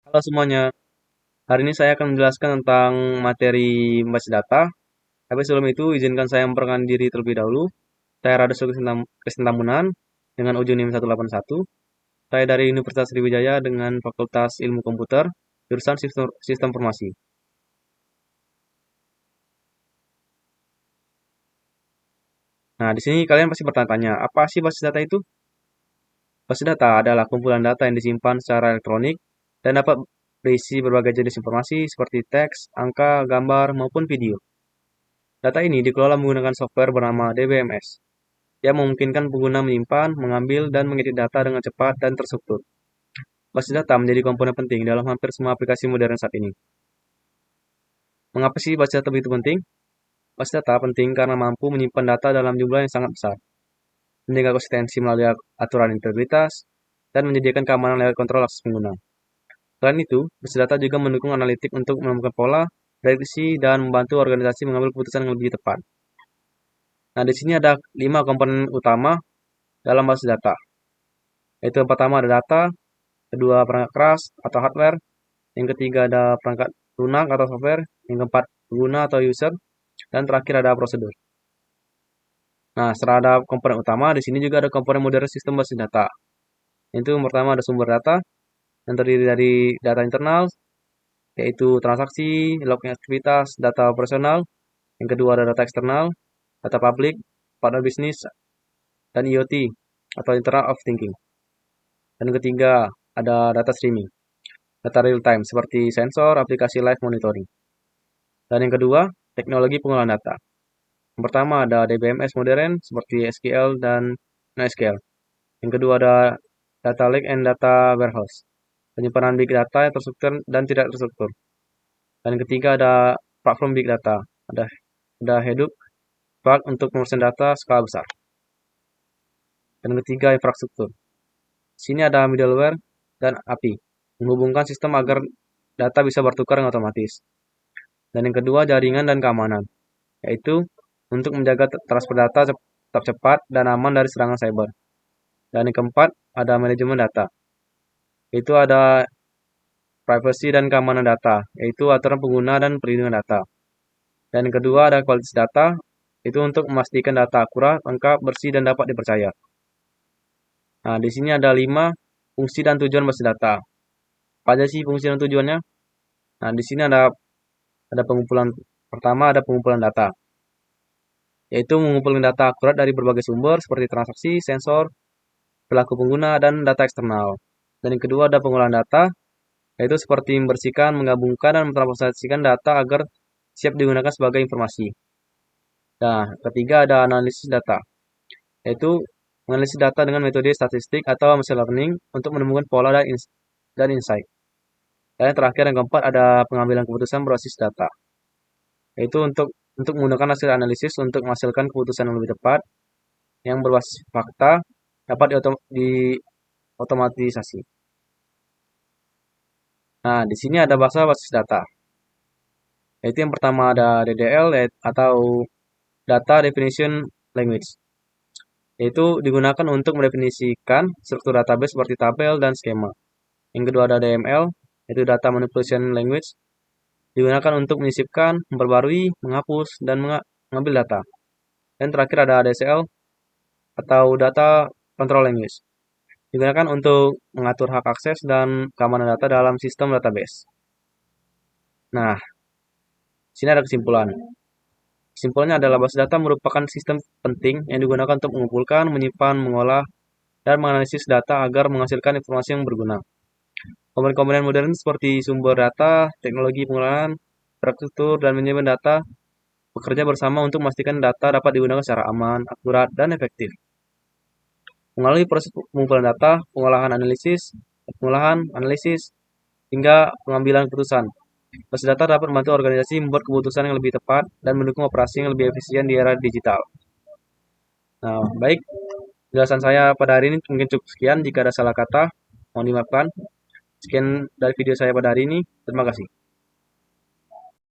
Halo semuanya, hari ini saya akan menjelaskan tentang materi basis data. Tapi sebelum itu, izinkan saya memperkenalkan diri terlebih dahulu. Saya Rada Kesintamunan dengan ujung NIM 181. Saya dari Universitas Sriwijaya dengan Fakultas Ilmu Komputer, jurusan Sistem Informasi. Nah, di sini kalian pasti bertanya-tanya, apa sih basis data itu? Basis data adalah kumpulan data yang disimpan secara elektronik dan dapat berisi berbagai jenis informasi seperti teks, angka, gambar, maupun video. Data ini dikelola menggunakan software bernama DBMS, yang memungkinkan pengguna menyimpan, mengambil, dan mengedit data dengan cepat dan terstruktur. Basis data menjadi komponen penting dalam hampir semua aplikasi modern saat ini. Mengapa sih basis data begitu penting? Basis data penting karena mampu menyimpan data dalam jumlah yang sangat besar, menjaga konsistensi melalui aturan integritas, dan menyediakan keamanan lewat kontrol akses pengguna. Selain itu, basis data juga mendukung analitik untuk menemukan pola, prediksi, dan membantu organisasi mengambil keputusan yang lebih tepat. Nah, di sini ada 5 komponen utama dalam basis data. Yaitu yang pertama ada data, kedua perangkat keras atau hardware, yang ketiga ada perangkat lunak atau software, yang keempat pengguna atau user, dan terakhir ada prosedur. Nah, setelah ada komponen utama, di sini juga ada komponen modern sistem basis data. Itu yang pertama ada sumber data, yang terdiri dari data internal, yaitu transaksi, login aktivitas, data operasional. Yang kedua ada data eksternal, data publik, partner bisnis, dan IoT, atau Internet of Thinking. Dan yang ketiga ada data streaming, data real time, seperti sensor, aplikasi live monitoring. Dan yang kedua, teknologi pengolahan data. Yang pertama ada DBMS modern seperti SQL dan NoSQL. Yang kedua ada data lake and data warehouse, penyimpanan big data yang terstruktur dan tidak terstruktur. Dan yang ketiga ada platform big data, ada Hadoop, Spark untuk pemrosesan data skala besar. Dan yang ketiga infrastruktur. Sini ada middleware dan API, menghubungkan sistem agar data bisa bertukar dengan otomatis. Dan yang kedua jaringan dan keamanan, yaitu untuk menjaga transfer data tetap cepat dan aman dari serangan cyber. Dan yang keempat, ada manajemen data, yaitu ada privacy dan keamanan data, yaitu aturan pengguna dan perlindungan data. Dan yang kedua, ada kualitas data, itu untuk memastikan data akurat, lengkap, bersih, dan dapat dipercaya. Nah, di sini ada 5 fungsi dan tujuan basis data. Apa aja sih fungsi dan tujuannya? Nah, di sini ada pengumpulan pertama ada pengumpulan data, yaitu mengumpulkan data akurat dari berbagai sumber seperti transaksi, sensor, perilaku pengguna, dan data eksternal. Dan yang kedua ada pengolahan data, yaitu seperti membersihkan, menggabungkan, dan mentransaksikan data agar siap digunakan sebagai informasi. Nah, ketiga ada analisis data, yaitu menganalisis data dengan metode statistik atau machine learning untuk menemukan pola dan insight. Dan yang terakhir yang keempat ada pengambilan keputusan berbasis data, yaitu untuk menggunakan hasil analisis untuk menghasilkan keputusan yang lebih tepat, yang berbasis fakta, dapat diotomatisasi. Nah, di sini ada bahasa basis data. Yaitu yang pertama ada DDL atau Data Definition Language. Yaitu digunakan untuk mendefinisikan struktur database seperti tabel dan skema. Yang kedua ada DML, yaitu Data Manipulation Language. Digunakan untuk menyisipkan, memperbarui, menghapus, dan mengambil data. Dan terakhir ada ADSL atau Data Control Language. Digunakan untuk mengatur hak akses dan keamanan data dalam sistem database. Nah, sini ada kesimpulan. Kesimpulannya adalah basis data merupakan sistem penting yang digunakan untuk mengumpulkan, menyimpan, mengolah, dan menganalisis data agar menghasilkan informasi yang berguna. Komponen-komponen modern seperti sumber data, teknologi pengolahan, infrastruktur, dan manajemen data bekerja bersama untuk memastikan data dapat digunakan secara aman, akurat, dan efektif. Melalui proses pengumpulan data, pengolahan, analisis, hingga pengambilan keputusan. Basis data dapat membantu organisasi membuat keputusan yang lebih tepat dan mendukung operasi yang lebih efisien di era digital. Nah, baik, penjelasan saya pada hari ini mungkin cukup sekian. Jika ada salah kata, mohon dimaafkan. Sekian dari video saya pada hari ini. Terima kasih.